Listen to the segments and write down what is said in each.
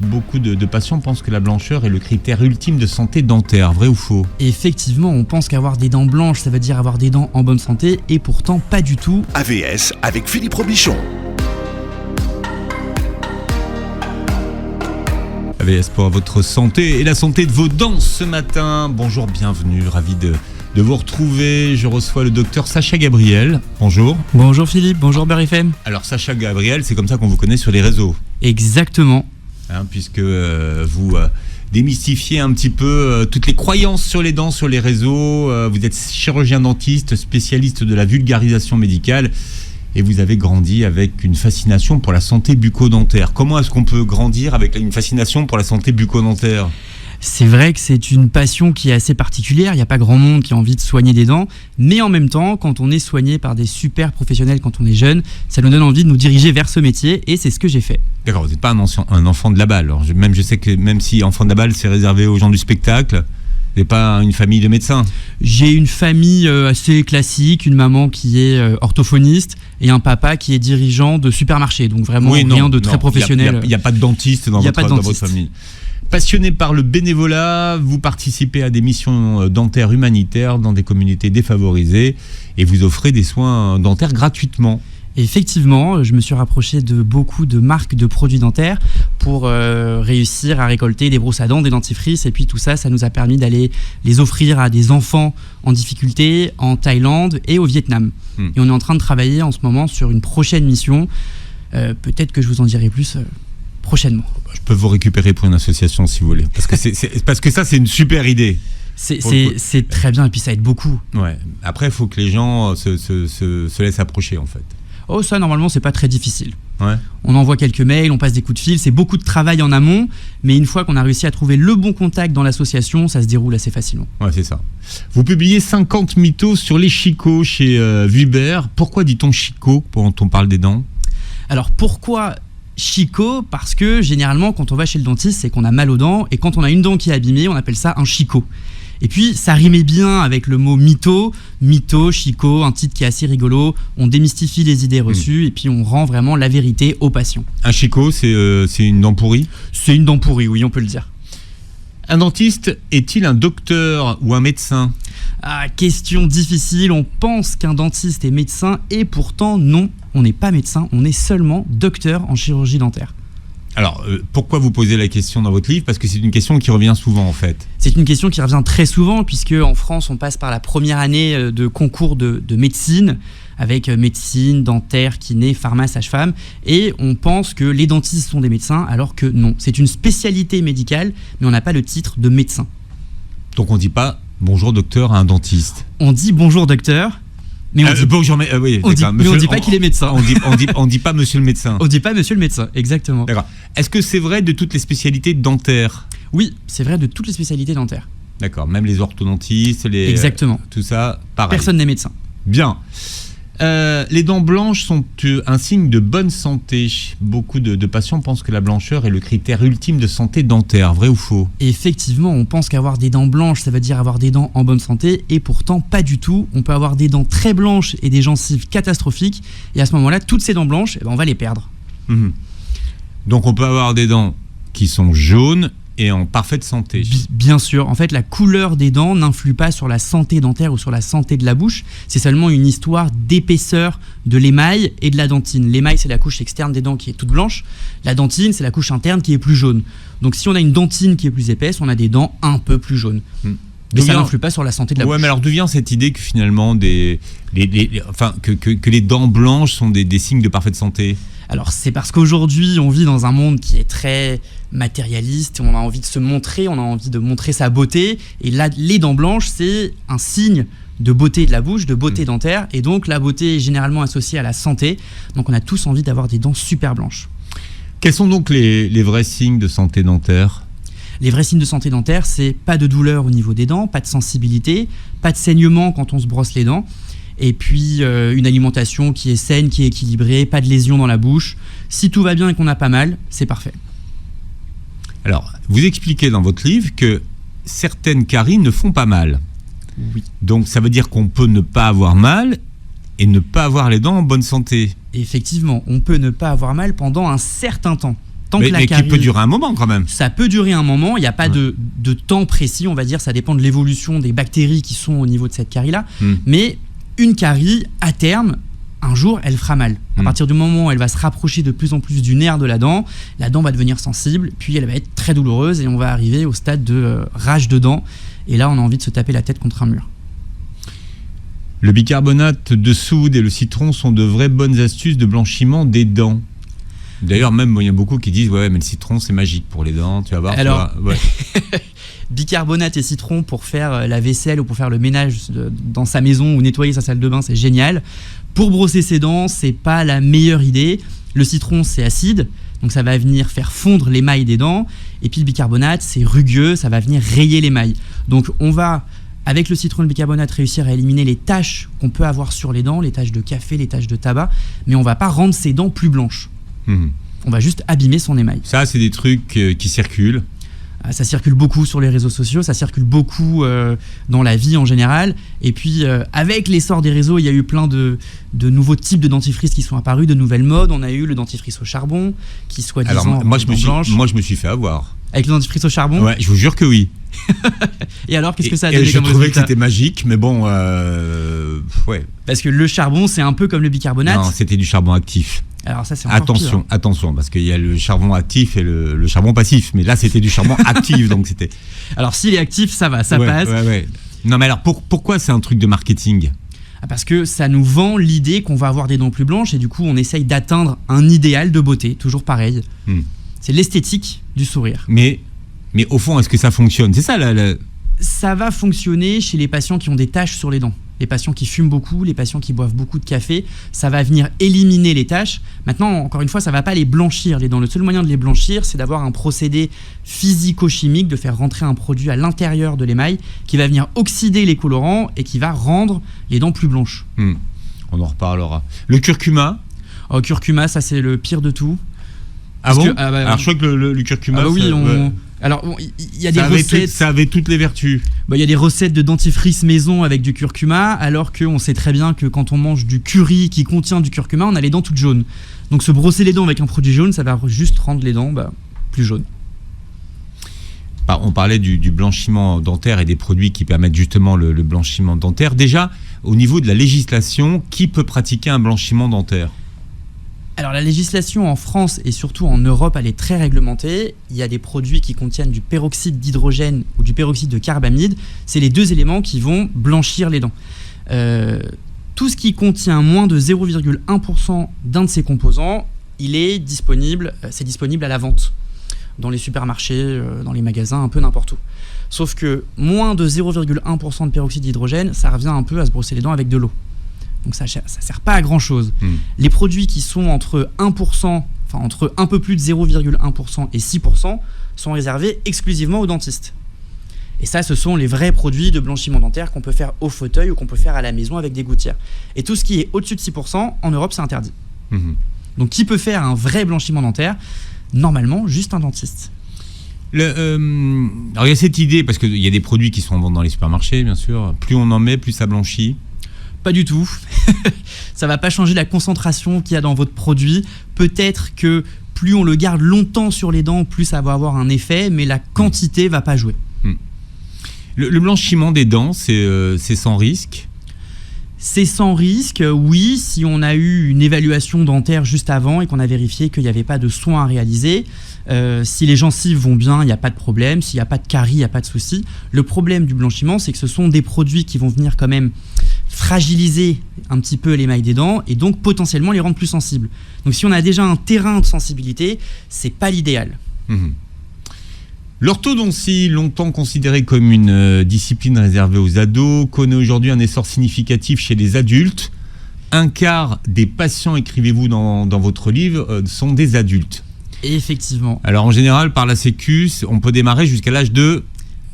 beaucoup de patients pensent que la blancheur est le critère ultime de santé dentaire, vrai ou faux ? Effectivement, on pense qu'avoir des dents blanches, ça veut dire avoir des dents en bonne santé, et pourtant pas du tout. AVS avec Philippe Robichon. AVS pour votre santé et la santé de vos dents ce matin. Bonjour, bienvenue, ravi de vous retrouver. Je reçois le docteur Sacha Gabriel. Bonjour. Bonjour Philippe, bonjour Beurre FM. Alors Sacha Gabriel, c'est comme ça qu'on vous connaît sur les réseaux. Exactement. Puisque vous démystifiez un petit peu toutes les croyances sur les dents sur les réseaux. Vous êtes chirurgien dentiste, spécialiste de la vulgarisation médicale et vous avez grandi avec une fascination pour la santé bucco-dentaire. Comment est-ce qu'on peut grandir avec une fascination pour la santé bucco-dentaire ? C'est vrai que c'est une passion qui est assez particulière, il n'y a pas grand monde qui a envie de soigner des dents, mais en même temps, quand on est soigné par des super professionnels quand on est jeune, ça nous donne envie de nous diriger vers ce métier et c'est ce que j'ai fait. D'accord, vous n'êtes pas un enfant de la balle. Alors, je sais que même si enfant de la balle c'est réservé aux gens du spectacle, vous n'êtes pas une famille de médecins. J'ai une famille assez classique, une maman qui est orthophoniste et un papa qui est dirigeant de supermarché, donc vraiment rien de très professionnel. Il n'y a pas de dentiste dans votre famille. Passionné par le bénévolat, vous participez à des missions dentaires humanitaires dans des communautés défavorisées et vous offrez des soins dentaires gratuitement. Effectivement, je me suis rapproché de beaucoup de marques de produits dentaires pour réussir à récolter des brosses à dents, des dentifrices et puis tout ça, ça nous a permis d'aller les offrir à des enfants en difficulté en Thaïlande et au Vietnam. Et on est en train de travailler en ce moment sur une prochaine mission. Peut-être que je vous en dirai plus prochainement. Je peux vous récupérer pour une association si vous voulez, parce que ça c'est une super idée. C'est très bien et puis ça aide beaucoup. Ouais. Après il faut que les gens se laissent approcher en fait. Oh ça normalement c'est pas très difficile. Ouais. On envoie quelques mails, on passe des coups de fil, c'est beaucoup de travail en amont, mais une fois qu'on a réussi à trouver le bon contact dans l'association, ça se déroule assez facilement. Ouais, c'est ça. Vous publiez 50 mythos sur les chicots chez Vuber. Pourquoi dit-on chicot quand on parle des dents ? Alors pourquoi chicot ? Parce que généralement quand on va chez le dentiste c'est qu'on a mal aux dents et quand on a une dent qui est abîmée on appelle ça un chicot. Et puis ça rimait bien avec le mot mytho, chicot, un titre qui est assez rigolo, on démystifie les idées reçues et puis on rend vraiment la vérité aux patients. Un chicot c'est une dent pourrie ? C'est une dent pourrie, oui on peut le dire. Un dentiste est-il un docteur ou un médecin ? Question difficile, on pense qu'un dentiste est médecin et pourtant non, on n'est pas médecin, on est seulement docteur en chirurgie dentaire. Alors, pourquoi vous posez la question dans votre livre ? Parce que c'est une question qui revient souvent en fait. C'est une question qui revient très souvent puisque en France on passe par la première année de concours de médecine avec médecine, dentaire, kiné, pharma, sage-femme et on pense que les dentistes sont des médecins alors que non. C'est une spécialité médicale mais on n'a pas le titre de médecin. Donc on ne dit pas bonjour docteur à un dentiste. On dit bonjour docteur. Mais on dit pas qu'il est médecin. On dit pas monsieur le médecin. On dit pas monsieur le médecin, exactement. D'accord. Est-ce que c'est vrai de toutes les spécialités dentaires ? Oui, c'est vrai de toutes les spécialités dentaires. D'accord, même les orthodontistes, Exactement. Tout ça, pareil. Personne n'est médecin. Bien. Les dents blanches sont un signe de bonne santé. Beaucoup de patients pensent que la blancheur est le critère ultime de santé dentaire, vrai ou faux ? Effectivement, on pense qu'avoir des dents blanches, ça veut dire avoir des dents en bonne santé, et pourtant pas du tout. On peut avoir des dents très blanches et des gencives catastrophiques, et à ce moment-là, toutes ces dents blanches, on va les perdre. Donc on peut avoir des dents qui sont jaunes et en parfaite santé. Bien sûr, en fait la couleur des dents n'influe pas sur la santé dentaire ou sur la santé de la bouche, c'est seulement une histoire d'épaisseur de l'émail et de la dentine. L'émail c'est la couche externe des dents qui est toute blanche, la dentine c'est la couche interne qui est plus jaune. Donc si on a une dentine qui est plus épaisse, on a des dents un peu plus jaunes. Mais ça n'influe pas sur la santé de la bouche. Mais alors d'où vient cette idée que finalement que les dents blanches sont des signes de parfaite santé ? Alors c'est parce qu'aujourd'hui on vit dans un monde qui est très matérialiste, on a envie de se montrer, on a envie de montrer sa beauté et là les dents blanches c'est un signe de beauté de la bouche, de beauté dentaire et donc la beauté est généralement associée à la santé, donc on a tous envie d'avoir des dents super blanches. Quels sont donc les vrais signes de santé dentaire ? Les vrais signes de santé dentaire c'est pas de douleur au niveau des dents, pas de sensibilité, pas de saignement quand on se brosse les dents. Et puis une alimentation qui est saine, qui est équilibrée, pas de lésions dans la bouche. Si tout va bien et qu'on n'a pas mal, c'est parfait. Alors, vous expliquez dans votre livre que certaines caries ne font pas mal. Oui. Donc ça veut dire qu'on peut ne pas avoir mal et ne pas avoir les dents en bonne santé. Effectivement, on peut ne pas avoir mal pendant un certain temps. Tant que la mais carie, qui peut durer un moment quand même. ça peut durer un moment, il n'y a pas de temps précis, on va dire, ça dépend de l'évolution des bactéries qui sont au niveau de cette carie-là. Mais une carie, à terme, un jour, elle fera mal. À partir du moment où elle va se rapprocher de plus en plus du nerf de la dent va devenir sensible, puis elle va être très douloureuse et on va arriver au stade de rage de dents. Et là, on a envie de se taper la tête contre un mur. Le bicarbonate de soude et le citron sont de vraies bonnes astuces de blanchiment des dents. D'ailleurs, même il y a beaucoup qui disent ouais, mais le citron c'est magique pour les dents, tu vas voir. Alors, ouais. Bicarbonate et citron pour faire la vaisselle ou pour faire le ménage dans sa maison ou nettoyer sa salle de bain, c'est génial. Pour brosser ses dents, c'est pas la meilleure idée. Le citron, c'est acide, donc ça va venir faire fondre l'émail des dents. Et puis le bicarbonate, c'est rugueux, ça va venir rayer l'émail. Donc on va, avec le citron et le bicarbonate, réussir à éliminer les taches qu'on peut avoir sur les dents, les taches de café, les taches de tabac, mais on va pas rendre ses dents plus blanches. On va juste abîmer son émail. Ça, c'est des trucs qui circulent. Ça circule beaucoup sur les réseaux sociaux, ça circule beaucoup dans la vie en général. Et puis, avec l'essor des réseaux, il y a eu plein de nouveaux types de dentifrice qui sont apparus, de nouvelles modes. On a eu le dentifrice au charbon, qui soi-disant Alors, moi, je blanche. me suis fait avoir. Avec le dentifrice au charbon. Ouais, je vous jure que oui. Et alors, qu'est-ce que ça a donné je comme trouvais résultat? que c'était magique, mais bon, ouais. Parce que le charbon, c'est un peu comme le bicarbonate. Non, c'était du charbon actif. Alors ça, c'est encore pire. Attention, parce qu'il y a le charbon actif et le charbon passif. Mais là, c'était du charbon actif, donc c'était. Alors, s'il est actif, ça va, ça passe. Ouais. Non, mais alors, pourquoi c'est un truc de marketing? Parce que ça nous vend l'idée qu'on va avoir des dents plus blanches et du coup, on essaye d'atteindre un idéal de beauté, toujours pareil. C'est l'esthétique du sourire. Mais au fond, est-ce que ça fonctionne? C'est ça, Ça va fonctionner chez les patients qui ont des taches sur les dents. Les patients qui fument beaucoup, les patients qui boivent beaucoup de café, ça va venir éliminer les taches. Maintenant, encore une fois, ça ne va pas les blanchir, les dents. Le seul moyen de les blanchir, c'est d'avoir un procédé physico-chimique, de faire rentrer un produit à l'intérieur de l'émail qui va venir oxyder les colorants et qui va rendre les dents plus blanches. On en reparlera. Le curcuma? Curcuma, ça c'est le pire de tout. Ah bon? Alors je crois que le curcuma... oui, Alors, il y a des recettes. Ça avait toutes les vertus. Il y a des recettes de dentifrice maison avec du curcuma, alors qu'on sait très bien que quand on mange du curry qui contient du curcuma, on a les dents toutes jaunes. Donc, se brosser les dents avec un produit jaune, ça va juste rendre les dents plus jaunes. On parlait du blanchiment dentaire et des produits qui permettent justement le blanchiment dentaire. Déjà, au niveau de la législation, qui peut pratiquer un blanchiment dentaire ? Alors la législation en France et surtout en Europe, elle est très réglementée. Il y a des produits qui contiennent du peroxyde d'hydrogène ou du peroxyde de carbamide. C'est les deux éléments qui vont blanchir les dents. Tout ce qui contient moins de 0,1% d'un de ces composants, c'est disponible à la vente dans les supermarchés, dans les magasins, un peu n'importe où. Sauf que moins de 0,1% de peroxyde d'hydrogène, ça revient un peu à se brosser les dents avec de l'eau. Donc ça sert pas à grand chose. Les produits qui sont entre 1%, entre un peu plus de 0,1% et 6% sont réservés exclusivement aux dentistes. Et ça, ce sont les vrais produits de blanchiment dentaire qu'on peut faire au fauteuil ou qu'on peut faire à la maison avec des gouttières. Et tout ce qui est au-dessus de 6%, en Europe, c'est interdit. Donc qui peut faire un vrai blanchiment dentaire? Normalement, juste un dentiste. Alors il y a cette idée, parce qu'il y a des produits qui sont en vente dans les supermarchés, bien sûr. Plus on en met, plus ça blanchit. Pas du tout. Ça va pas changer la concentration qu'il y a dans votre produit. Peut-être que plus on le garde longtemps sur les dents, plus ça va avoir un effet, mais la quantité va pas jouer. Le blanchiment des dents, c'est sans risque? C'est sans risque, oui, si on a eu une évaluation dentaire juste avant et qu'on a vérifié qu'il n'y avait pas de soins à réaliser. Si les gencives vont bien, il n'y a pas de problème. S'il n'y a pas de carie, il n'y a pas de souci. Le problème du blanchiment, c'est que ce sont des produits qui vont venir quand même fragiliser un petit peu l'émail des dents et donc potentiellement les rendre plus sensibles. Donc si on a déjà un terrain de sensibilité, c'est pas l'idéal. L'orthodontie, longtemps considérée comme une discipline réservée aux ados, connaît aujourd'hui un essor significatif chez les adultes. Un quart des patients, écrivez-vous dans votre livre, sont des adultes. Effectivement. Alors en général, par la Sécu, on peut démarrer jusqu'à l'âge de...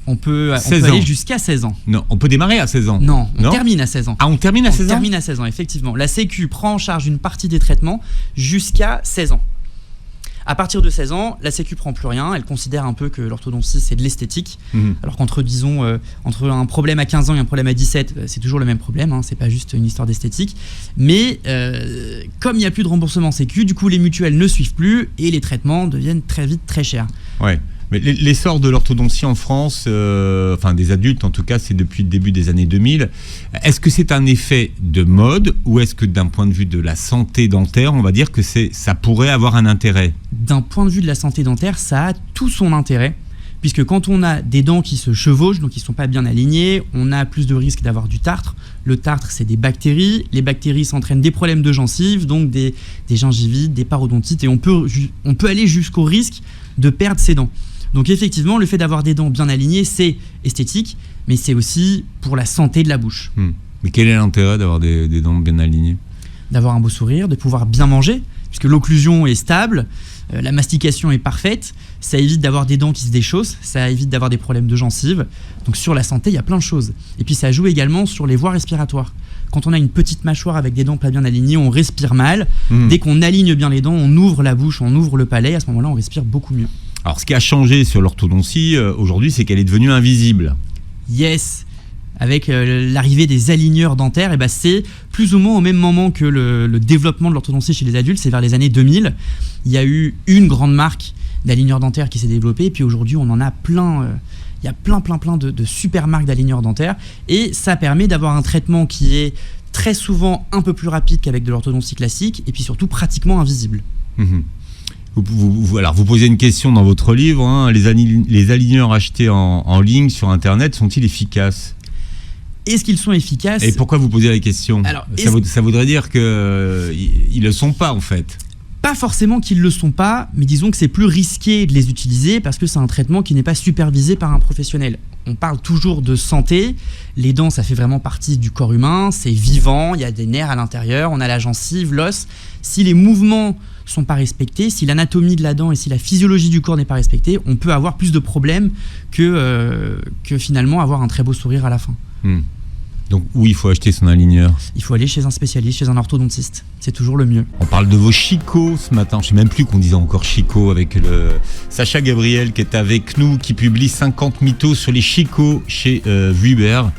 On peut aller jusqu'à 16 ans. Non, on peut démarrer à 16 ans. Non, on termine à 16 ans. Ah, on termine à 16 ans ? On termine à 16 ans, effectivement. La Sécu prend en charge une partie des traitements jusqu'à 16 ans. À partir de 16 ans, la Sécu prend plus rien. Elle considère un peu que l'orthodontie, c'est de l'esthétique. Alors qu'entre, disons, entre un problème à 15 ans et un problème à 17, c'est toujours le même problème. C'est pas juste une histoire d'esthétique. Mais comme il n'y a plus de remboursement Sécu, du coup, les mutuelles ne suivent plus et les traitements deviennent très vite très chers. Ouais. Mais l'essor de l'orthodontie en France, enfin des adultes en tout cas, c'est depuis le début des années 2000. Est-ce que c'est un effet de mode ou est-ce que d'un point de vue de la santé dentaire, on va dire que ça pourrait avoir un intérêt ? D'un point de vue de la santé dentaire, ça a tout son intérêt. Puisque quand on a des dents qui se chevauchent, donc qui ne sont pas bien alignées, on a plus de risque d'avoir du tartre. Le tartre, c'est des bactéries. Les bactéries s'entraînent des problèmes de gencives, donc des gingivites, des parodontites. Et on peut aller jusqu'au risque de perdre ses dents. Donc effectivement, le fait d'avoir des dents bien alignées, c'est esthétique, mais c'est aussi pour la santé de la bouche. Mais quel est l'intérêt d'avoir des dents bien alignées ? D'avoir un beau sourire, de pouvoir bien manger, puisque l'occlusion est stable, la mastication est parfaite, ça évite d'avoir des dents qui se déchaussent, ça évite d'avoir des problèmes de gencives. Donc sur la santé, il y a plein de choses. Et puis ça joue également sur les voies respiratoires. Quand on a une petite mâchoire avec des dents pas bien alignées, on respire mal. Dès qu'on aligne bien les dents, on ouvre la bouche, on ouvre le palais, à ce moment-là, on respire beaucoup mieux. Alors, ce qui a changé sur l'orthodontie aujourd'hui, c'est qu'elle est devenue invisible. Yes. Avec l'arrivée des aligneurs dentaires, c'est plus ou moins au même moment que le développement de l'orthodontie chez les adultes, c'est vers les années 2000. Il y a eu une grande marque d'aligneurs dentaires qui s'est développée, et puis aujourd'hui, on en a plein. Il y a plein de super marques d'aligneurs dentaires, et ça permet d'avoir un traitement qui est très souvent un peu plus rapide qu'avec de l'orthodontie classique, et puis surtout pratiquement invisible. Alors, vous posez une question dans votre livre, les aligneurs achetés en ligne sur Internet sont-ils efficaces ? Est-ce qu'ils sont efficaces ? Et pourquoi vous posez la question ? Alors, ça voudrait dire qu'ils ne le sont pas, en fait. Pas forcément qu'ils ne le sont pas, mais disons que c'est plus risqué de les utiliser parce que c'est un traitement qui n'est pas supervisé par un professionnel. On parle toujours de santé, les dents ça fait vraiment partie du corps humain, c'est vivant, il y a des nerfs à l'intérieur, on a la gencive, l'os. Si les mouvements sont pas respectés, si l'anatomie de la dent et si la physiologie du corps n'est pas respectée, on peut avoir plus de problèmes que finalement avoir un très beau sourire à la fin. Donc où il faut acheter son aligneur ? Il faut aller chez un spécialiste, chez un orthodontiste. C'est toujours le mieux. On parle de vos chicots ce matin. Je ne sais même plus qu'on disait encore chicots avec Sacha Gabriel qui est avec nous, qui publie 50 mythos sur les chicots chez Vuibert.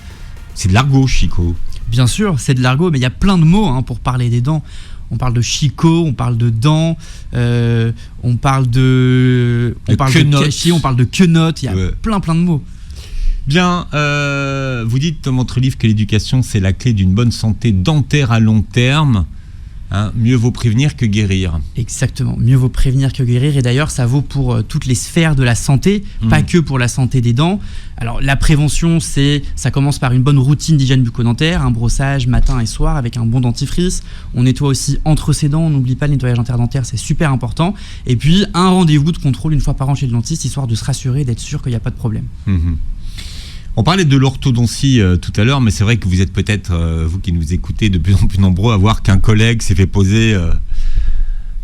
C'est de l'argot, chicot. Bien sûr, c'est de l'argot, mais il y a plein de mots pour parler des dents. On parle de chicot, on parle de dents, on parle de cachis, on parle de quenotte. Il y a plein de mots. Bien, vous dites dans votre livre que l'éducation, c'est la clé d'une bonne santé dentaire à long terme. Mieux vaut prévenir que guérir. Exactement, mieux vaut prévenir que guérir. Et d'ailleurs, ça vaut pour toutes les sphères de la santé, pas que pour la santé des dents. Alors, la prévention, ça commence par une bonne routine d'hygiène bucco-dentaire, un brossage matin et soir avec un bon dentifrice. On nettoie aussi entre ses dents, on n'oublie pas le nettoyage interdentaire, c'est super important. Et puis, un rendez-vous de contrôle une fois par an chez le dentiste, histoire de se rassurer, d'être sûr qu'il n'y a pas de problème. On parlait de l'orthodontie tout à l'heure, mais c'est vrai que vous êtes peut-être, vous qui nous écoutez, de plus en plus nombreux à voir qu'un collègue s'est fait poser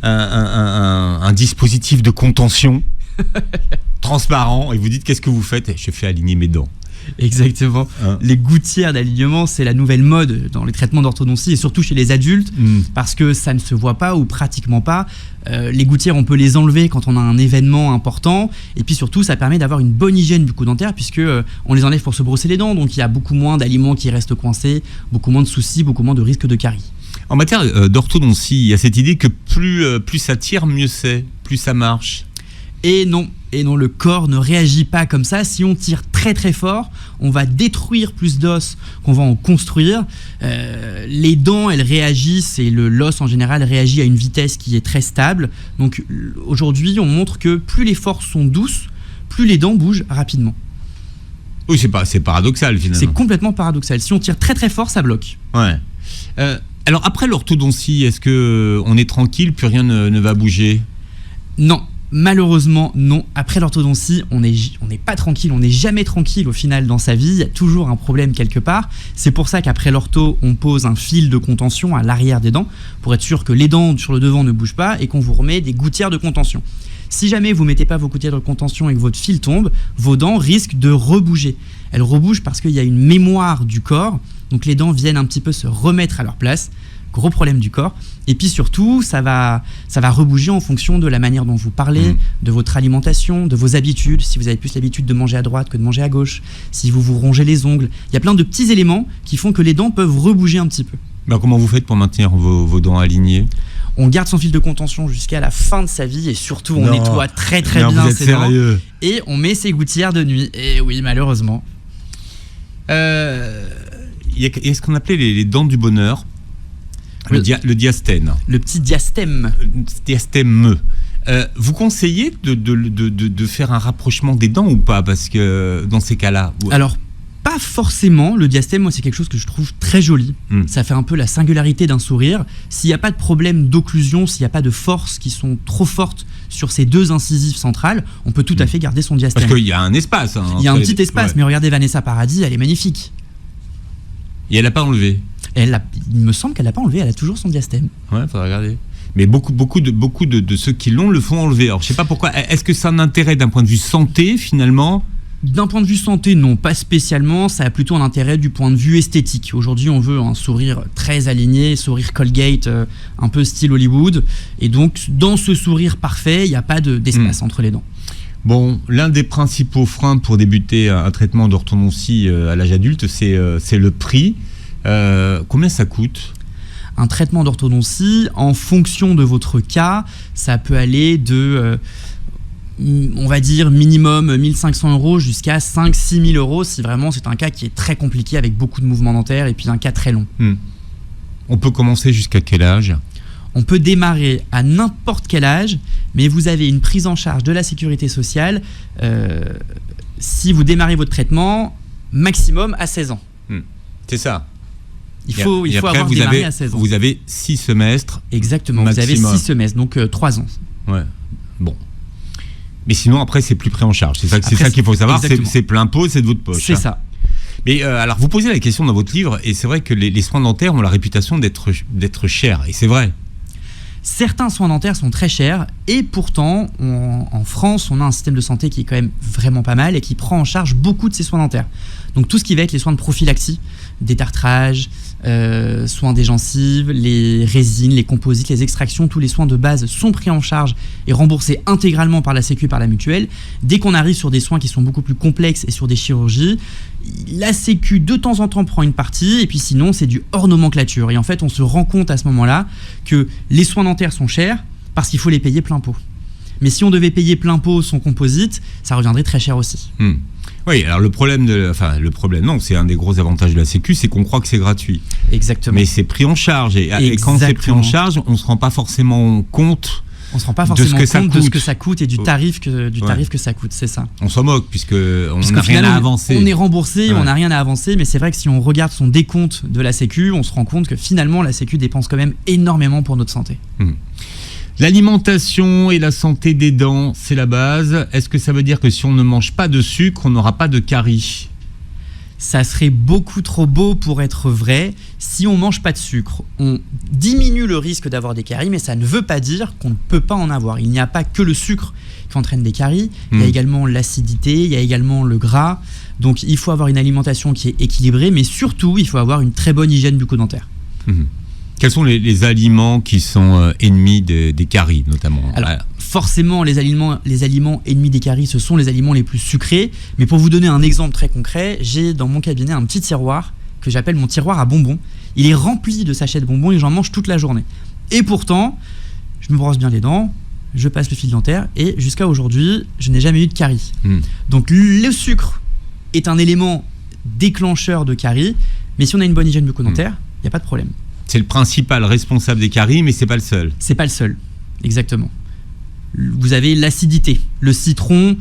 un dispositif de contention transparent, et vous dites qu'est-ce que vous faites ? Je fais aligner mes dents. Exactement. Les gouttières d'alignement, c'est la nouvelle mode dans les traitements d'orthodontie et surtout chez les adultes parce que ça ne se voit pas ou pratiquement pas. Les gouttières, on peut les enlever quand on a un événement important et puis surtout, ça permet d'avoir une bonne hygiène bucco-dentaire puisque on les enlève pour se brosser les dents, donc il y a beaucoup moins d'aliments qui restent coincés, beaucoup moins de soucis, beaucoup moins de risques de caries. En matière d'orthodontie, il y a cette idée que plus ça tire, mieux c'est, plus ça marche. Et non, le corps ne réagit pas comme ça. Si on tire très très fort, on va détruire plus d'os qu'on va en construire. Les dents, elles réagissent et l'os en général réagit à une vitesse qui est très stable. Donc aujourd'hui, on montre que plus les forces sont douces, plus les dents bougent rapidement. Oui, c'est paradoxal finalement. C'est complètement paradoxal. Si on tire très très fort, ça bloque. Ouais. Alors après l'orthodontie, est-ce qu'on est tranquille, plus rien ne va bouger ? Non. Malheureusement, non. Après l'orthodontie, on n'est pas tranquille, on n'est jamais tranquille au final dans sa vie. Il y a toujours un problème quelque part. C'est pour ça qu'après l'ortho, on pose un fil de contention à l'arrière des dents pour être sûr que les dents sur le devant ne bougent pas et qu'on vous remet des gouttières de contention. Si jamais vous ne mettez pas vos gouttières de contention et que votre fil tombe, vos dents risquent de rebouger. Elles rebougent parce qu'il y a une mémoire du corps, donc les dents viennent un petit peu se remettre à leur place. gros problèmes du corps. Et puis surtout, ça va rebouger en fonction de la manière dont vous parlez, de votre alimentation, de vos habitudes. Si vous avez plus l'habitude de manger à droite que de manger à gauche, si vous vous rongez les ongles, il y a plein de petits éléments qui font que les dents peuvent rebouger un petit peu. Ben, comment vous faites pour maintenir vos dents alignées ? On garde son fil de contention jusqu'à la fin de sa vie et surtout on nettoie très très non, bien vous êtes ses sérieux dents et on met ses gouttières de nuit. Et oui, malheureusement. Il y a ce qu'on appelait les dents du bonheur, le diastème. Le petit diastème. Diastème. Vous conseillez de faire un rapprochement des dents ou pas ? Parce que dans ces cas-là... Alors, pas forcément. Le diastème, moi, c'est quelque chose que je trouve très joli. Ça fait un peu la singularité d'un sourire. S'il n'y a pas de problème d'occlusion, s'il n'y a pas de forces qui sont trop fortes sur ces deux incisives centrales, on peut tout à fait garder son diastème. Parce qu'il y a un espace. Hein, il y a un petit espace, mais regardez Vanessa Paradis, elle est magnifique. Et elle n'a pas enlevé. Il me semble qu'elle n'a pas enlevé, elle a toujours son diastème. Ouais, il faudra regarder. Mais beaucoup de ceux qui l'ont le font enlever. Alors, je ne sais pas pourquoi. Est-ce que ça a un intérêt d'un point de vue santé, finalement ? D'un point de vue santé, non, pas spécialement. Ça a plutôt un intérêt du point de vue esthétique. Aujourd'hui, on veut un sourire très aligné, sourire Colgate, un peu style Hollywood. Et donc, dans ce sourire parfait, il n'y a pas d'espace entre les dents. Bon, l'un des principaux freins pour débuter un traitement d'orthodontie à l'âge adulte, c'est le prix. Combien ça coûte ? Un traitement d'orthodontie, en fonction de votre cas, ça peut aller de... on va dire minimum 1 500 € jusqu'à 5-6 000 € si vraiment c'est un cas qui est très compliqué avec beaucoup de mouvements dentaires et puis un cas très long. On peut commencer jusqu'à quel âge ? On peut démarrer à n'importe quel âge, mais vous avez une prise en charge de la sécurité sociale si vous démarrez votre traitement maximum à 16 ans. C'est ça. Il faut avoir démarré à 16 ans. Vous avez 6 semestres. Exactement, maximum. Vous avez 6 semestres, donc 3 ans. Ouais, bon. Mais sinon, après, c'est plus pris en charge. C'est ça qu'il faut savoir. C'est plein pot, c'est de votre poche. C'est ça. Mais alors, vous posez la question dans votre livre, et c'est vrai que les soins dentaires ont la réputation d'être chers. Et c'est vrai. Certains soins dentaires sont très chers, et pourtant, en France, on a un système de santé qui est quand même vraiment pas mal et qui prend en charge beaucoup de ces soins dentaires. Donc tout ce qui va être les soins de prophylaxie, détartrage, soins des gencives, les résines, les composites, les extractions, tous les soins de base sont pris en charge et remboursés intégralement par la Sécu et par la mutuelle. Dès qu'on arrive sur des soins qui sont beaucoup plus complexes et sur des chirurgies, la Sécu de temps en temps prend une partie et puis sinon c'est du hors nomenclature. Et en fait on se rend compte à ce moment-là que les soins dentaires sont chers parce qu'il faut les payer plein pot. Mais si on devait payer plein pot son composite, ça reviendrait très cher aussi. Oui, alors le problème, non, c'est un des gros avantages de la Sécu, c'est qu'on croit que c'est gratuit. Exactement. Mais c'est pris en charge. Et quand c'est pris en charge, on ne se rend pas forcément compte. On ne se rend pas forcément compte de ce que ça coûte et du tarif que ça coûte, c'est ça. On s'en moque, puisqu'on n'a rien à avancer. On est remboursé, on n'a rien à avancer, mais c'est vrai que si on regarde son décompte de la Sécu, on se rend compte que finalement la Sécu dépense quand même énormément pour notre santé. L'alimentation et la santé des dents, c'est la base. Est-ce que ça veut dire que si on ne mange pas de sucre, on n'aura pas de caries ? Ça serait beaucoup trop beau pour être vrai. Si on ne mange pas de sucre, on diminue le risque d'avoir des caries, mais ça ne veut pas dire qu'on ne peut pas en avoir. Il n'y a pas que le sucre qui entraîne des caries. Il y a également l'acidité, il y a également le gras. Donc il faut avoir une alimentation qui est équilibrée, mais surtout, il faut avoir une très bonne hygiène bucco-dentaire. Quels sont les aliments qui sont ennemis des caries, notamment ? Alors, forcément, les aliments ennemis des caries, ce sont les aliments les plus sucrés. Mais pour vous donner un exemple très concret, j'ai dans mon cabinet un petit tiroir que j'appelle mon tiroir à bonbons. Il est rempli de sachets de bonbons et j'en mange toute la journée. Et pourtant, je me brosse bien les dents, je passe le fil dentaire et jusqu'à aujourd'hui, je n'ai jamais eu de caries. Donc le sucre est un élément déclencheur de caries, mais si on a une bonne hygiène bucco-dentaire, il n'y a pas de problème. C'est le principal responsable des caries, mais c'est pas le seul. C'est pas le seul, exactement. Vous avez l'acidité. Le citron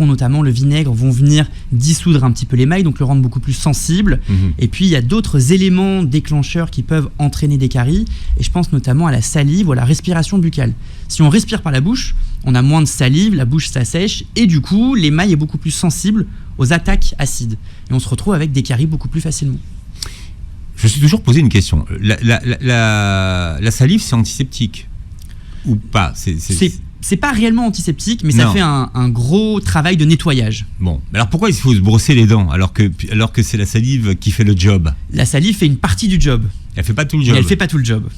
notamment, le vinaigre vont venir dissoudre un petit peu l'émail, donc le rendre beaucoup plus sensible. Et puis il y a d'autres éléments déclencheurs qui peuvent entraîner des caries, et je pense notamment à la salive ou à la respiration buccale. Si on respire par la bouche, on a moins de salive, la bouche s'assèche, et du coup l'émail est beaucoup plus sensible aux attaques acides. Et on se retrouve avec des caries beaucoup plus facilement. Je me suis toujours posé une question. La salive, c'est antiseptique ou pas ? c'est pas réellement antiseptique, mais ça Non. fait un gros travail de nettoyage. Bon, alors pourquoi il faut se brosser les dents alors que c'est la salive qui fait le job? La salive fait une partie du job, Elle fait pas tout le mais job. elle fait pas tout le job.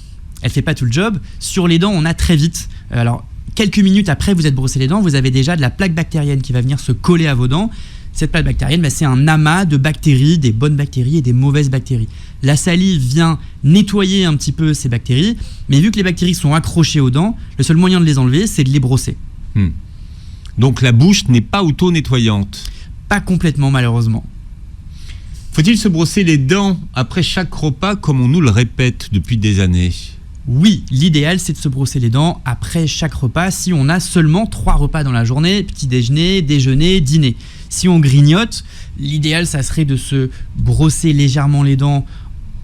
Elle fait pas tout le job. Sur les dents, on a très vite. Alors, quelques minutes après vous êtes brossé les dents, vous avez déjà de la plaque bactérienne qui va venir se coller à vos dents. Cette plaque bactérienne, c'est un amas de bactéries, des bonnes bactéries et des mauvaises bactéries. La salive vient nettoyer un petit peu ces bactéries, mais vu que les bactéries sont accrochées aux dents, le seul moyen de les enlever, c'est de les brosser. Donc la bouche n'est pas auto-nettoyante. Pas complètement, malheureusement. Faut-il se brosser les dents après chaque repas comme on nous le répète depuis des années? Oui, l'idéal c'est de se brosser les dents après chaque repas si on a seulement 3 repas dans la journée, petit déjeuner, déjeuner, dîner. Si on grignote, l'idéal ça serait de se brosser légèrement les dents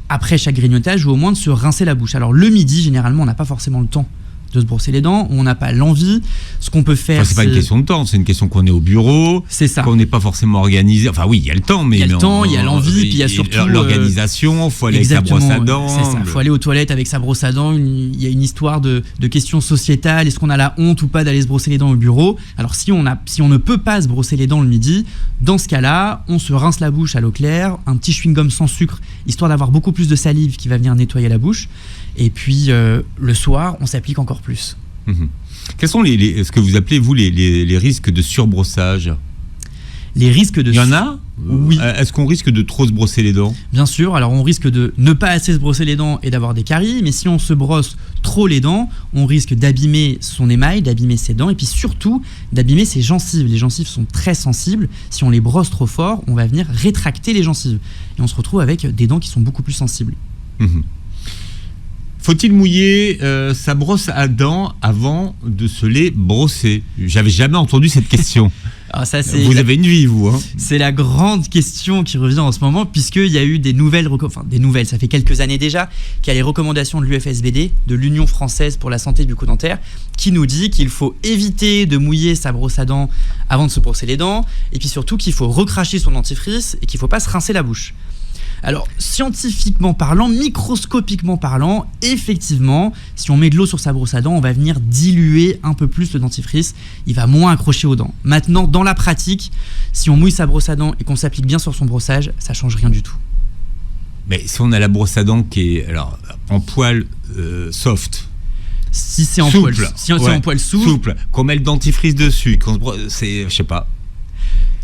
après chaque grignotage ou au moins de se rincer la bouche. Alors le midi, généralement on n'a pas forcément le temps de se brosser les dents, on n'a pas l'envie. Ce qu'on peut faire, Enfin, c'est pas une question de temps, c'est une question qu'on est au bureau, c'est ça. qu'on n'est pas forcément organisé. Enfin oui, il y a le temps, mais Il y a le temps, il y a l'envie, puis il y a surtout l'organisation. Faut aller avec sa brosse à dents. C'est ça. Faut aller aux toilettes avec sa brosse à dents. Il y a une histoire de questions sociétales. Est-ce qu'on a la honte ou pas d'aller se brosser les dents au bureau? Alors si on ne peut pas se brosser les dents le midi, dans ce cas-là, on se rince la bouche à l'eau claire, un petit chewing-gum sans sucre, histoire d'avoir beaucoup plus de salive qui va venir nettoyer la bouche. Et puis le soir, on s'applique encore plus. Quels sont ce que vous appelez, vous, les risques de surbrossage? Les risques de... Il y en a? Oui. Est-ce qu'on risque de trop se brosser les dents? Bien sûr, alors on risque de ne pas assez se brosser les dents et d'avoir des caries, mais si on se brosse trop les dents, on risque d'abîmer son émail, d'abîmer ses dents, et puis surtout d'abîmer ses gencives. Les gencives sont très sensibles, si on les brosse trop fort, on va venir rétracter les gencives. Et on se retrouve avec des dents qui sont beaucoup plus sensibles. Faut-il mouiller sa brosse à dents avant de se les brosser? J'avais jamais entendu cette question. Alors ça, Vous avez une vie, vous, hein? C'est la grande question qui revient en ce moment, puisqu'il y a eu des nouvelles, ça fait quelques années déjà, qu'il y a les recommandations de l'UFSBD, de l'Union française pour la santé bucco-dentaire, qui nous dit qu'il faut éviter de mouiller sa brosse à dents avant de se brosser les dents, et puis surtout qu'il faut recracher son dentifrice et qu'il ne faut pas se rincer la bouche. Alors, scientifiquement parlant, microscopiquement parlant, effectivement, si on met de l'eau sur sa brosse à dents, on va venir diluer un peu plus le dentifrice, il va moins accrocher aux dents. Maintenant, dans la pratique, si on mouille sa brosse à dents et qu'on s'applique bien sur son brossage, ça change rien du tout. Mais si on a la brosse à dents qui est en poil soft, si c'est en souple, poil, si c'est en poil souple, qu'on met le dentifrice dessus, qu'on se brosse, c'est, je sais pas.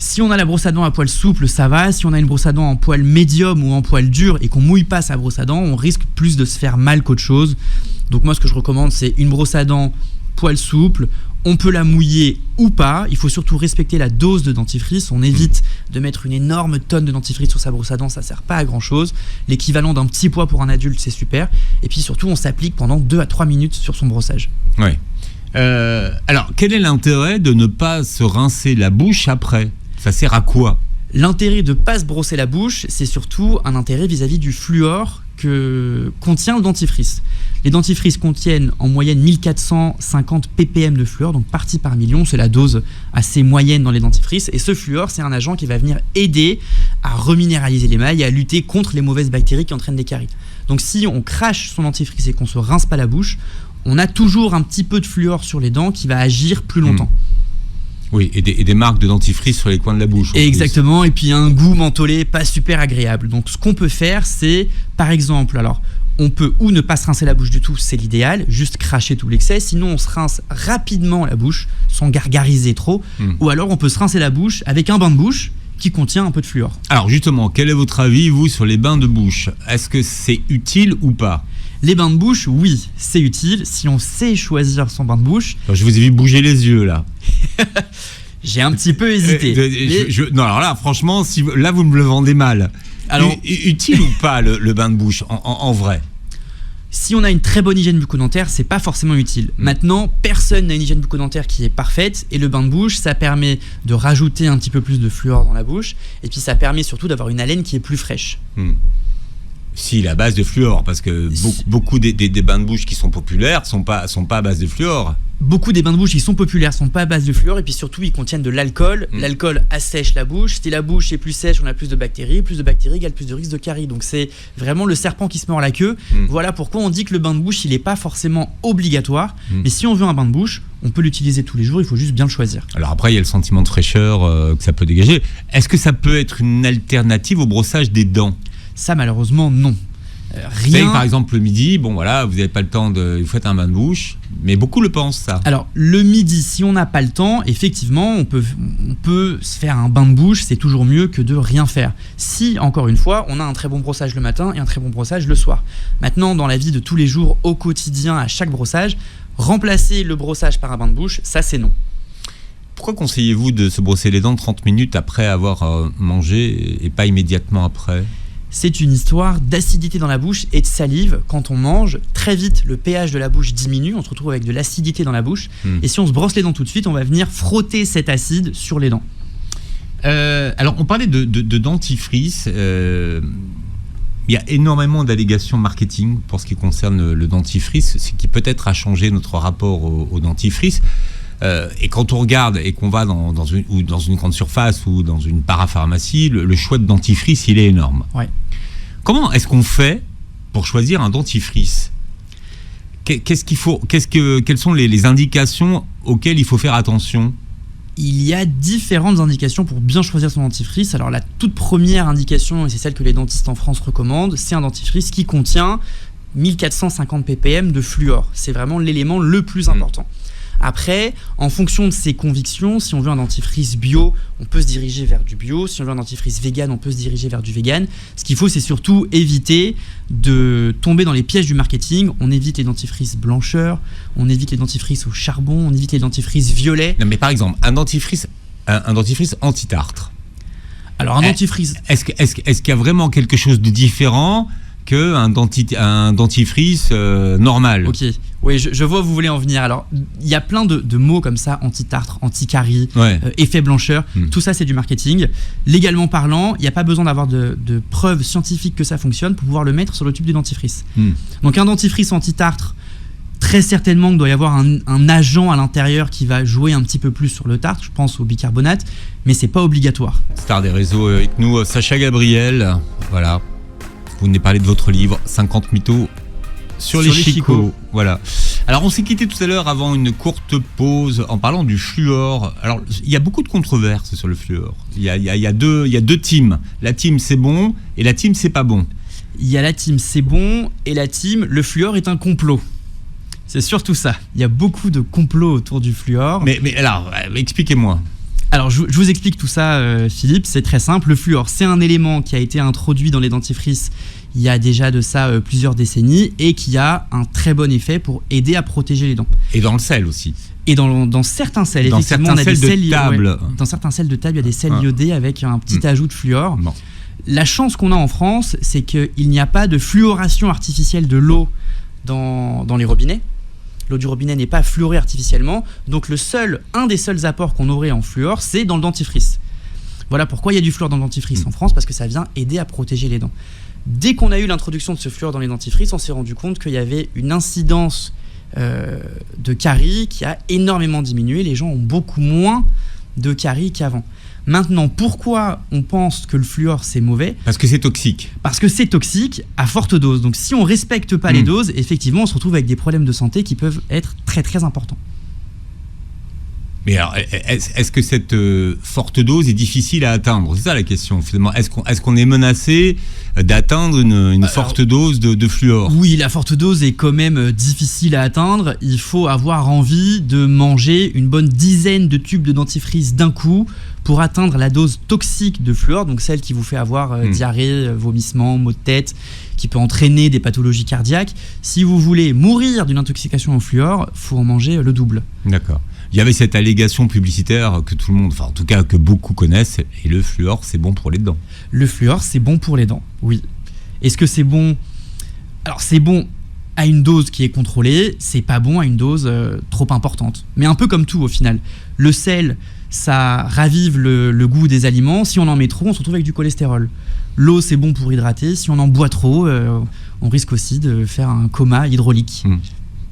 Si on a la brosse à dents à poil souple, ça va. Si on a une brosse à dents en poil médium ou en poil dur et qu'on mouille pas sa brosse à dents, on risque plus de se faire mal qu'autre chose. Donc moi, ce que je recommande, c'est une brosse à dents poil souple. On peut la mouiller ou pas. Il faut surtout respecter la dose de dentifrice. On évite de mettre une énorme tonne de dentifrice sur sa brosse à dents. Ça sert pas à grand chose. L'équivalent d'un petit poids pour un adulte, c'est super. Et puis surtout, on s'applique pendant 2 à 3 minutes sur son brossage. Ouais. Alors, quel est l'intérêt de ne pas se rincer la bouche après? Ça sert à quoi? L'intérêt de ne pas se brosser la bouche, c'est surtout un intérêt vis-à-vis du fluor que contient le dentifrice. Les dentifrices contiennent en moyenne 1450 ppm de fluor, donc partie par million, c'est la dose assez moyenne dans les dentifrices. Et ce fluor, c'est un agent qui va venir aider à reminéraliser l'émail et à lutter contre les mauvaises bactéries qui entraînent des caries. Donc si on crache son dentifrice et qu'on ne se rince pas la bouche, on a toujours un petit peu de fluor sur les dents qui va agir plus longtemps. Oui, et des marques de dentifrice sur les coins de la bouche. Exactement, et puis un goût mentholé pas super agréable. Donc ce qu'on peut faire, c'est, par exemple, alors on peut ou ne pas se rincer la bouche du tout, c'est l'idéal, juste cracher tout l'excès, sinon on se rince rapidement la bouche, sans gargariser trop, ou alors on peut se rincer la bouche avec un bain de bouche qui contient un peu de fluor. Alors justement, quel est votre avis, vous, sur les bains de bouche? Est-ce que c'est utile ou pas? Les bains de bouche, oui, c'est utile, si on sait choisir son bain de bouche. Alors, je vous ai vu bouger les yeux, là. J'ai un petit peu hésité. Non, alors là, franchement, là, vous me le vendez mal. Alors, utile ou pas, le bain de bouche, en vrai? Si on a une très bonne hygiène bucco-dentaire, c'est pas forcément utile. Maintenant, personne n'a une hygiène bucco-dentaire qui est parfaite, et le bain de bouche, ça permet de rajouter un petit peu plus de fluor dans la bouche, et puis ça permet surtout d'avoir une haleine qui est plus fraîche. Si, la base de fluor, parce que beaucoup des bains de bouche qui sont populaires sont pas à base de fluor. Beaucoup des bains de bouche qui sont populaires sont pas à base de fluor et puis surtout ils contiennent de l'alcool. L'alcool assèche la bouche. Si la bouche est plus sèche, on a plus de bactéries. Plus de bactéries égale plus de risque de carie. Donc c'est vraiment le serpent qui se mord la queue. Voilà pourquoi on dit que le bain de bouche il n'est pas forcément obligatoire. Mais si on veut un bain de bouche, on peut l'utiliser tous les jours. Il faut juste bien le choisir. Alors après il y a le sentiment de fraîcheur que ça peut dégager. Est-ce que ça peut être une alternative au brossage des dents? Ça malheureusement non. Vous savez, par exemple le midi, bon voilà, vous n'avez pas le temps vous faites un bain de bouche, mais beaucoup le pensent ça. Alors le midi, si on n'a pas le temps, effectivement, on peut se faire un bain de bouche, c'est toujours mieux que de rien faire. Si, encore une fois, on a un très bon brossage le matin et un très bon brossage le soir. Maintenant, dans la vie de tous les jours, au quotidien, à chaque brossage, remplacer le brossage par un bain de bouche, ça c'est non. Pourquoi conseillez-vous de se brosser les dents 30 minutes après avoir mangé et pas immédiatement après ? C'est une histoire d'acidité dans la bouche et de salive. Quand on mange, très vite, le pH de la bouche diminue, on se retrouve avec de l'acidité dans la bouche. Et si on se brosse les dents tout de suite, on va venir frotter cet acide sur les dents. Alors, on parlait de dentifrice. Il y a énormément d'allégations marketing pour ce qui concerne le dentifrice, ce qui peut-être a changé notre rapport au dentifrice. Et quand on regarde et qu'on va dans une grande surface ou dans une parapharmacie, le choix de dentifrice, il est énorme. Ouais. Comment est-ce qu'on fait pour choisir un dentifrice ? Qu'est-ce qu'il faut ? Quelles sont les indications auxquelles il faut faire attention ? Il y a différentes indications pour bien choisir son dentifrice. Alors la toute première indication, et c'est celle que les dentistes en France recommandent, c'est un dentifrice qui contient 1450 ppm de fluor. C'est vraiment l'élément le plus important. Après, en fonction de ses convictions, si on veut un dentifrice bio, on peut se diriger vers du bio. Si on veut un dentifrice vegan, on peut se diriger vers du vegan. Ce qu'il faut, c'est surtout éviter de tomber dans les pièges du marketing. On évite les dentifrices blancheurs, on évite les dentifrices au charbon, on évite les dentifrices violets. Non, mais par exemple, un dentifrice anti-tartre. Alors un dentifrice... Est-ce qu'il y a vraiment quelque chose de différent qu'un dentifrice normal? Ok, oui, je vois où vous voulez en venir. Alors, il y a plein de mots comme ça, anti-tartre, anti-carie, effet blancheur, tout ça c'est du marketing. Légalement parlant, il n'y a pas besoin d'avoir de preuves scientifiques que ça fonctionne pour pouvoir le mettre sur le tube du dentifrice. Donc un dentifrice anti-tartre, très certainement qu'il doit y avoir un agent à l'intérieur qui va jouer un petit peu plus sur le tartre, je pense au bicarbonate, mais c'est pas obligatoire. Star des réseaux avec nous, Sacha Gabriel, voilà. Vous venez parler de votre livre 50 mythos sur les chicots. Voilà. Alors on s'est quitté tout à l'heure avant une courte pause en parlant du fluor. Alors il y a beaucoup de controverses sur le fluor. Il y a deux teams. La team c'est bon et la team c'est pas bon. Il y a la team c'est bon et la team le fluor est un complot. C'est surtout ça. Il y a beaucoup de complots autour du fluor. Mais alors expliquez-moi. Alors je vous explique tout ça Philippe, c'est très simple. Le fluor c'est un élément qui a été introduit dans les dentifrices il y a déjà de ça plusieurs décennies et qui a un très bon effet pour aider à protéger les dents. Et dans le sel aussi. Et dans certains sels, effectivement, on a des sels de table. Dans certains sels de table, il y a des sels iodés avec un petit ajout de fluor. Bon. La chance qu'on a en France, c'est qu'il n'y a pas de fluoration artificielle de l'eau dans les robinets. L'eau du robinet n'est pas fluorée artificiellement, donc un des seuls apports qu'on aurait en fluor, c'est dans le dentifrice. Voilà pourquoi il y a du fluor dans le dentifrice en France, parce que ça vient aider à protéger les dents. Dès qu'on a eu l'introduction de ce fluor dans les dentifrices, on s'est rendu compte qu'il y avait une incidence de caries qui a énormément diminué. Les gens ont beaucoup moins de caries qu'avant. Maintenant, pourquoi on pense que le fluor c'est mauvais ? Parce que c'est toxique. Parce que c'est toxique à forte dose. Donc si on ne respecte pas les doses, effectivement on se retrouve avec des problèmes de santé qui peuvent être très très importants. Mais alors, est-ce que cette forte dose est difficile à atteindre ? C'est ça la question finalement. Est-ce qu'on est menacé d'atteindre une forte dose de fluor ? Oui, la forte dose est quand même difficile à atteindre. Il faut avoir envie de manger une bonne dizaine de tubes de dentifrice d'un coup pour atteindre la dose toxique de fluor, donc celle qui vous fait avoir diarrhée, vomissement, maux de tête, qui peut entraîner des pathologies cardiaques. Si vous voulez mourir d'une intoxication au fluor, il faut en manger le double. D'accord. Il y avait cette allégation publicitaire que tout le monde, enfin en tout cas que beaucoup connaissent, et le fluor c'est bon pour les dents. Le fluor c'est bon pour les dents, oui. Est-ce que c'est bon ? Alors c'est bon à une dose qui est contrôlée, c'est pas bon à une dose trop importante. Mais un peu comme tout au final. Le sel, ça ravive le goût des aliments. Si on en met trop, on se retrouve avec du cholestérol. L'eau, c'est bon pour hydrater. Si on en boit trop, on risque aussi de faire un coma hydraulique.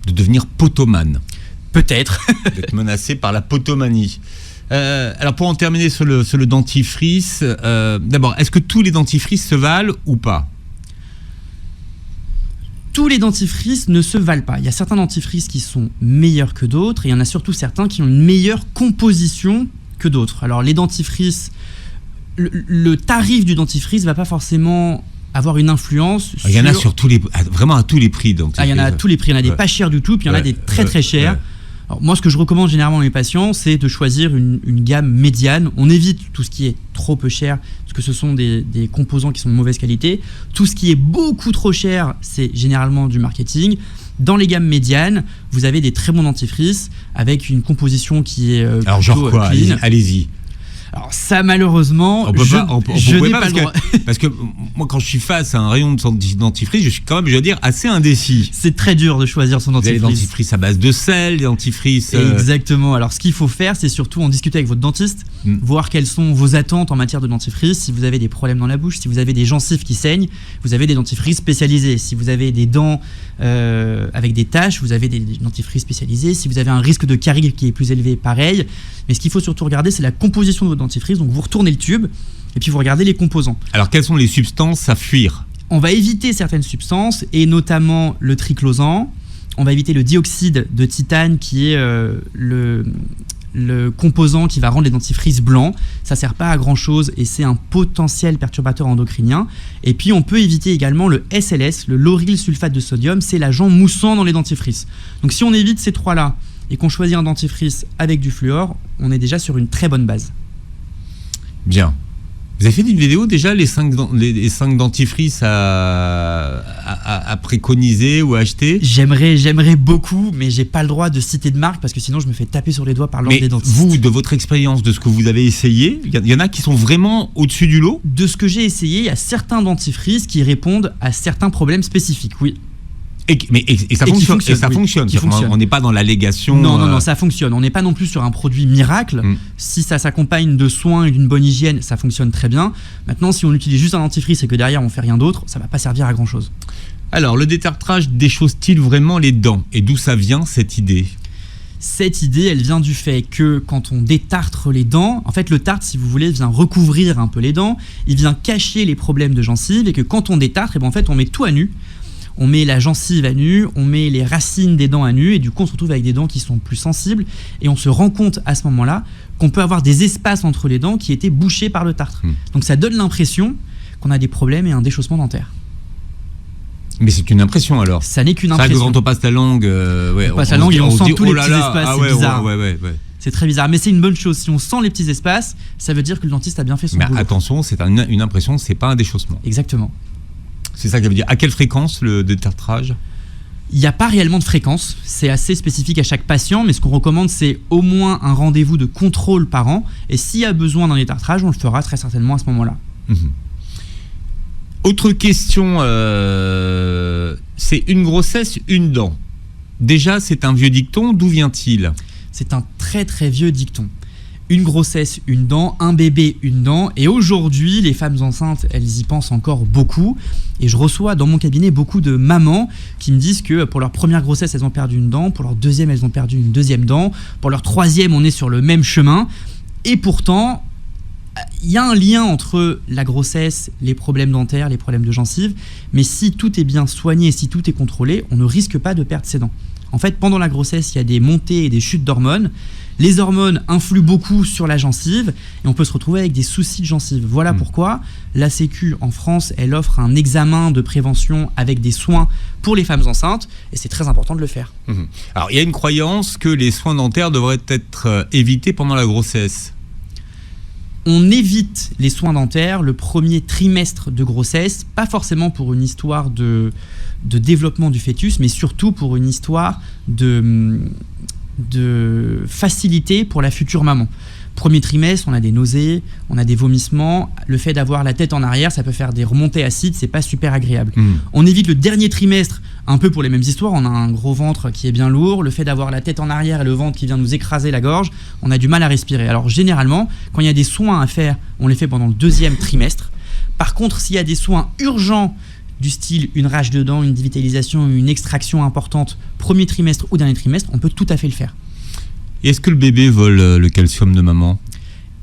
De devenir potomane. Peut-être. Vous êtes menacé par la potomanie. Alors pour en terminer sur le dentifrice, d'abord, est-ce que tous les dentifrices se valent ou pas ? Tous les dentifrices ne se valent pas. Il y a certains dentifrices qui sont meilleurs que d'autres et il y en a surtout certains qui ont une meilleure composition que d'autres. Alors les dentifrices, le tarif du dentifrice ne va pas forcément avoir une influence. Il y en a sur vraiment à tous les prix. Il y en a à tous les prix. Il y en a des pas chers du tout, puis il y en a des très très chers. Ouais. Alors, moi, ce que je recommande généralement à mes patients, c'est de choisir une gamme médiane. On évite tout ce qui est trop peu cher, parce que ce sont des composants qui sont de mauvaise qualité. Tout ce qui est beaucoup trop cher, c'est généralement du marketing. Dans les gammes médianes, vous avez des très bons dentifrices avec une composition qui est alors genre quoi, clean. Allez-y. Alors ça, malheureusement, je n'ai pas le droit. Parce que moi, quand je suis face à un rayon de dentifrice, je suis quand même, je veux dire, assez indécis. C'est très dur de choisir son dentifrice. Vous avez des dentifrices à base de sel, des dentifrices... Exactement. Alors ce qu'il faut faire, c'est surtout en discuter avec votre dentiste, voir quelles sont vos attentes en matière de dentifrice. Si vous avez des problèmes dans la bouche, si vous avez des gencives qui saignent, vous avez des dentifrices spécialisés. Si vous avez des dents avec des taches, vous avez des dentifrices spécialisés. Si vous avez un risque de carie qui est plus élevé, pareil. Mais ce qu'il faut surtout regarder, c'est la composition de votre dentifrice. Donc vous retournez le tube et puis vous regardez les composants. Alors quelles sont les substances à fuir ? On va éviter certaines substances et notamment le triclosan. On va éviter le dioxyde de titane qui est le composant qui va rendre les dentifrices blancs. Ça ne sert pas à grand chose et c'est un potentiel perturbateur endocrinien. Et puis on peut éviter également le SLS, le lauryl sulfate de sodium. C'est l'agent moussant dans les dentifrices. Donc si on évite ces trois-là et qu'on choisit un dentifrice avec du fluor, on est déjà sur une très bonne base. Bien. Vous avez fait une vidéo déjà, les 5 dentifrices à préconiser ou à acheter ? J'aimerais beaucoup, mais j'ai pas le droit de citer de marque parce que sinon je me fais taper sur les doigts par l'ordre des dentistes. Vous, de votre expérience, de ce que vous avez essayé, il y en a qui sont vraiment au-dessus du lot ? De ce que j'ai essayé, il y a certains dentifrices qui répondent à certains problèmes spécifiques, oui. Et ça fonctionne. On n'est pas dans l'allégation. Non, ça fonctionne. On n'est pas non plus sur un produit miracle. Si ça s'accompagne de soins et d'une bonne hygiène, ça fonctionne très bien. Maintenant, si on utilise juste un dentifrice et que derrière on fait rien d'autre, ça va pas servir à grand chose. Alors, le détartrage déchausse-t-il vraiment les dents ? Et d'où ça vient cette idée ? Cette idée, elle vient du fait que quand on détartre les dents, en fait le tartre, si vous voulez, vient recouvrir un peu les dents, il vient cacher les problèmes de gencives et que quand on détartre, en fait on met tout à nu. On met la gencive à nu, on met les racines des dents à nu et du coup on se retrouve avec des dents qui sont plus sensibles et on se rend compte à ce moment-là qu'on peut avoir des espaces entre les dents qui étaient bouchés par le tartre. Donc ça donne l'impression qu'on a des problèmes et un déchaussement dentaire. Mais c'est une impression alors. Ça n'est qu'une impression. Ça, quand on passe la langue, on passe la langue et on sent tous les petits espaces, c'est bizarre. Ouais. C'est très bizarre, mais c'est une bonne chose. Si on sent les petits espaces, ça veut dire que le dentiste a bien fait son boulot. Mais attention, c'est une impression, c'est pas un déchaussement. Exactement. C'est ça que ça veut dire. À quelle fréquence le détartrage ? Il n'y a pas réellement de fréquence, c'est assez spécifique à chaque patient, mais ce qu'on recommande, c'est au moins un rendez-vous de contrôle par an. Et s'il y a besoin d'un détartrage, on le fera très certainement à ce moment-là. Autre question, c'est une grossesse, une dent. Déjà, c'est un vieux dicton, d'où vient-il ? C'est un très très vieux dicton. Une grossesse, une dent, un bébé, une dent. Et aujourd'hui, les femmes enceintes, elles y pensent encore beaucoup. Et je reçois dans mon cabinet beaucoup de mamans qui me disent que pour leur première grossesse, elles ont perdu une dent. Pour leur deuxième, elles ont perdu une deuxième dent. Pour leur troisième, on est sur le même chemin. Et pourtant, il y a un lien entre la grossesse, les problèmes dentaires, les problèmes de gencives. Mais si tout est bien soigné, si tout est contrôlé, on ne risque pas de perdre ses dents. En fait, pendant la grossesse, il y a des montées et des chutes d'hormones. Les hormones influent beaucoup sur la gencive et on peut se retrouver avec des soucis de gencive. Voilà pourquoi la Sécu en France, elle offre un examen de prévention avec des soins pour les femmes enceintes et c'est très important de le faire. Alors, il y a une croyance que les soins dentaires devraient être évités pendant la grossesse. On évite les soins dentaires le premier trimestre de grossesse, pas forcément pour une histoire de développement du fœtus, mais surtout pour une histoire de facilité pour la future maman. Premier trimestre, on a des nausées, on a des vomissements. Le fait d'avoir la tête en arrière, ça peut faire des remontées acides, c'est pas super agréable. On évite le dernier trimestre, un peu pour les mêmes histoires. On a un gros ventre qui est bien lourd. Le fait d'avoir la tête en arrière et le ventre qui vient nous écraser la gorge, on a du mal à respirer. Alors généralement, quand il y a des soins à faire, on les fait pendant le deuxième trimestre. Par contre, s'il y a des soins urgents du style une rage de dents, une dévitalisation, une extraction importante, premier trimestre ou dernier trimestre, on peut tout à fait le faire. Et est-ce que le bébé vole le calcium de maman ?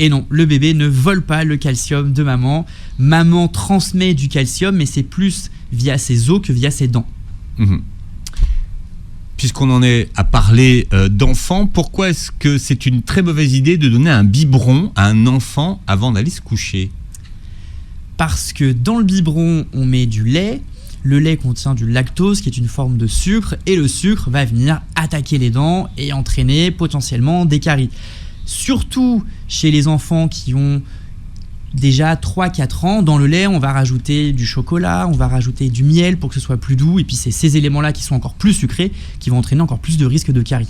Et non, le bébé ne vole pas le calcium de maman. Maman transmet du calcium, mais c'est plus via ses os que via ses dents. Puisqu'on en est à parler d'enfants, pourquoi est-ce que c'est une très mauvaise idée de donner un biberon à un enfant avant d'aller se coucher ? Parce que dans le biberon, on met du lait. Le lait contient du lactose, qui est une forme de sucre, et le sucre va venir attaquer les dents et entraîner potentiellement des caries. Surtout chez les enfants qui ont déjà 3-4 ans, dans le lait, on va rajouter du chocolat, on va rajouter du miel pour que ce soit plus doux, et puis c'est ces éléments-là qui sont encore plus sucrés qui vont entraîner encore plus de risques de caries.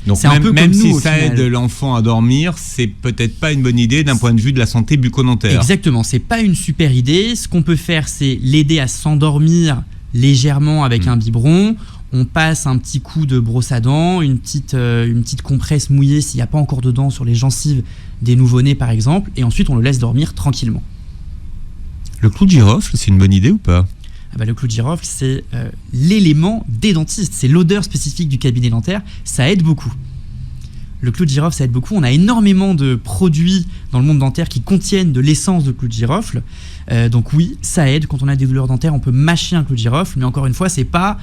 Donc c'est un peu même comme si nous, ça aide l'enfant à dormir, c'est peut-être pas une bonne idée d'un point de vue de la santé bucco-dentaire. Exactement, c'est pas une super idée. Ce qu'on peut faire, c'est l'aider à s'endormir légèrement avec un biberon. On passe un petit coup de brosse à dents, une petite compresse mouillée s'il n'y a pas encore de dents sur les gencives des nouveau-nés par exemple, et ensuite on le laisse dormir tranquillement. Le clou de girofle, c'est une bonne idée ou pas ? Le clou de girofle, c'est l'élément des dentistes, c'est l'odeur spécifique du cabinet dentaire, ça aide beaucoup. Le clou de girofle, ça aide beaucoup. On a énormément de produits dans le monde dentaire qui contiennent de l'essence de clou de girofle. Donc oui, ça aide. Quand on a des douleurs dentaires, on peut mâcher un clou de girofle, mais encore une fois, c'est pas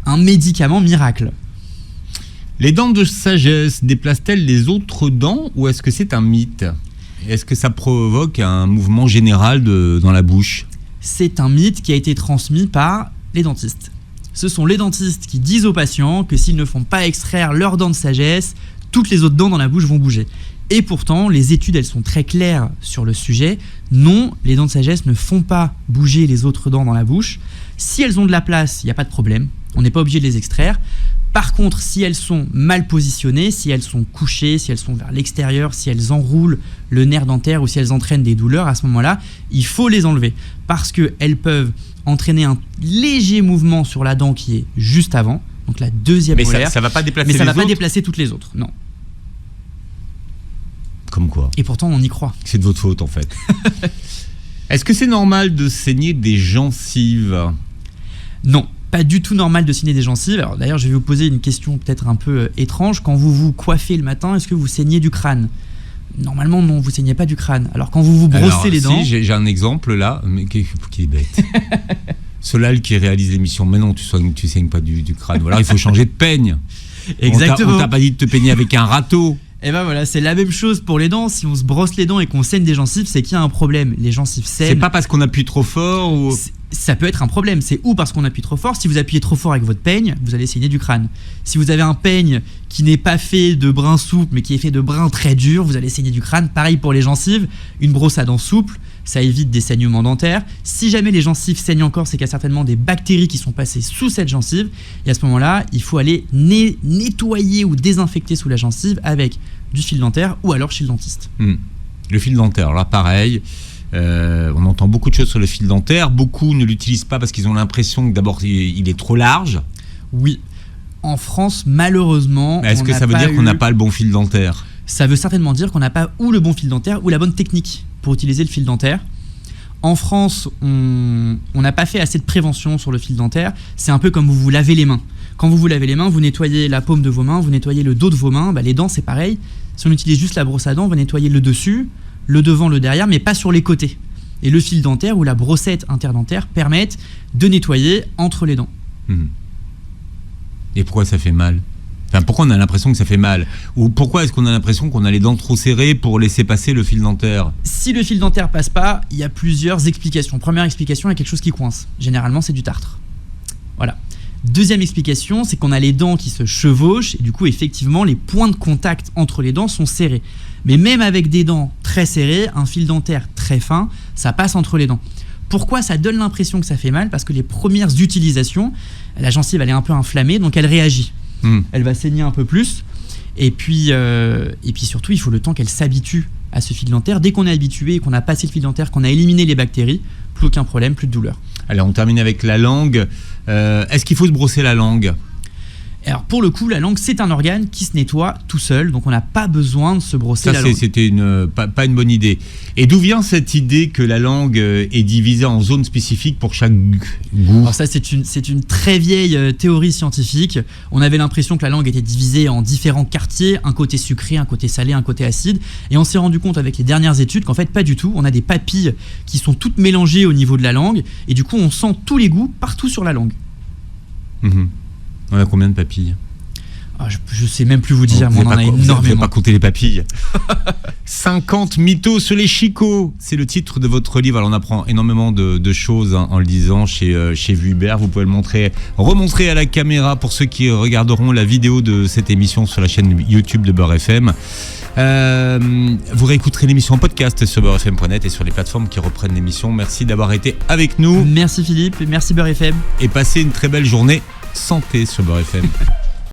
un médicament miracle. Les dents de sagesse déplacent-elles les autres dents ou est-ce que c'est un mythe ? Est-ce que ça provoque un mouvement général dans la bouche ? C'est un mythe qui a été transmis par les dentistes. Ce sont les dentistes qui disent aux patients que s'ils ne font pas extraire leurs dents de sagesse, toutes les autres dents dans la bouche vont bouger. Et pourtant, les études, elles sont très claires sur le sujet. Non, les dents de sagesse ne font pas bouger les autres dents dans la bouche. Si elles ont de la place, il n'y a pas de problème. On n'est pas obligé de les extraire. Par contre, si elles sont mal positionnées, si elles sont couchées, si elles sont vers l'extérieur, si elles enroulent le nerf dentaire ou si elles entraînent des douleurs, à ce moment-là, il faut les enlever. Parce qu'elles peuvent entraîner un léger mouvement sur la dent qui est juste avant, donc la deuxième molaire. Mais ça ne va pas déplacer mais ça les va pas autres. déplacer toutes les autres, non. Comme quoi ? Et pourtant, on y croit. C'est de votre faute en fait. Est-ce que c'est normal de saigner des gencives ? Non. Pas du tout normal de saigner des gencives. Alors d'ailleurs, je vais vous poser une question peut-être un peu étrange. Quand vous vous coiffez le matin, est-ce que vous saignez du crâne ? Normalement, non, vous saignez pas du crâne. Alors quand vous vous brossez les dents... Si, j'ai un exemple là, mais qui est bête. Solal qui réalise l'émission. Mais non, tu saignes pas du crâne. Ou alors il faut changer de peigne. Exactement. On t'a pas dit de te peigner avec un râteau. Et ben voilà, c'est la même chose pour les dents. Si on se brosse les dents et qu'on saigne des gencives, c'est qu'il y a un problème. Les gencives saignent. C'est pas parce qu'on appuie trop fort ou... Ça peut être un problème. C'est ou parce qu'on appuie trop fort. Si vous appuyez trop fort avec votre peigne, vous allez saigner du crâne. Si vous avez un peigne qui n'est pas fait de brins souples, mais qui est fait de brins très durs, vous allez saigner du crâne. Pareil pour les gencives. Une brosse à dents souple, ça évite des saignements dentaires. Si jamais les gencives saignent encore, c'est qu'il y a certainement des bactéries qui sont passées sous cette gencive. Et à ce moment-là, il faut aller nettoyer ou désinfecter sous la gencive avec du fil dentaire ou alors chez le dentiste. Le fil dentaire, là pareil. On entend beaucoup de choses sur le fil dentaire. Beaucoup ne l'utilisent pas parce qu'ils ont l'impression que d'abord il est trop large. Oui. En France, malheureusement... Mais est-ce que ça veut dire qu'on n'a pas le bon fil dentaire ? Ça veut certainement dire qu'on n'a pas ou le bon fil dentaire ou la bonne technique pour utiliser le fil dentaire. En France, on n'a pas fait assez de prévention sur le fil dentaire. C'est un peu comme vous vous lavez les mains. Quand vous vous lavez les mains, vous nettoyez la paume de vos mains, vous nettoyez le dos de vos mains. Les dents, c'est pareil. Si on utilise juste la brosse à dents, on va nettoyer le dessus, le devant, le derrière, mais pas sur les côtés. Et le fil dentaire ou la brossette interdentaire permettent de nettoyer entre les dents. Et pourquoi ça fait mal ? Enfin, pourquoi on a l'impression que ça fait mal ? Ou pourquoi est-ce qu'on a l'impression qu'on a les dents trop serrées pour laisser passer le fil dentaire ? Si le fil dentaire passe pas, il y a plusieurs explications. Première explication, il y a quelque chose qui coince. Généralement, c'est du tartre. Voilà. Deuxième explication, c'est qu'on a les dents qui se chevauchent et du coup, effectivement, les points de contact entre les dents sont serrés. Mais même avec des dents très serrées, un fil dentaire très fin, ça passe entre les dents. Pourquoi ça donne l'impression que ça fait mal ? Parce que les premières utilisations, la gencive elle est un peu inflammée, donc elle réagit. Elle va saigner un peu plus. Et puis surtout, il faut le temps qu'elle s'habitue à ce fil dentaire. Dès qu'on est habitué, qu'on a passé le fil dentaire, qu'on a éliminé les bactéries, plus aucun problème, plus de douleur. Allez, on termine avec la langue. Est-ce qu'il faut se brosser la langue ? Alors pour le coup, la langue, c'est un organe qui se nettoie tout seul, donc on n'a pas besoin de se brosser la langue. C'était pas une bonne idée. Et d'où vient cette idée que la langue est divisée en zones spécifiques pour chaque goût? Alors ça, c'est une très vieille théorie scientifique. On avait l'impression que la langue était divisée en différents quartiers, un côté sucré, un côté salé, un côté acide. Et on s'est rendu compte avec les dernières études qu'en fait, pas du tout. On a des papilles qui sont toutes mélangées au niveau de la langue, et du coup, on sent tous les goûts partout sur la langue. Mmh. On a combien de papilles? Je sais même plus vous dire, mais on en a énormément. Vous n'avez pas compté les papilles. 50 mythos sur les chicots, c'est le titre de votre livre. Alors on apprend énormément de choses en le lisant chez Vuibert. Vous pouvez le remontrer à la caméra pour ceux qui regarderont la vidéo de cette émission sur la chaîne YouTube de Beurre FM. Vous réécouterez l'émission en podcast sur beurrefm.net et sur les plateformes qui reprennent l'émission. Merci d'avoir été avec nous. Merci Philippe, merci Beurre FM. Et passez une très belle journée santé sur Beurre FM.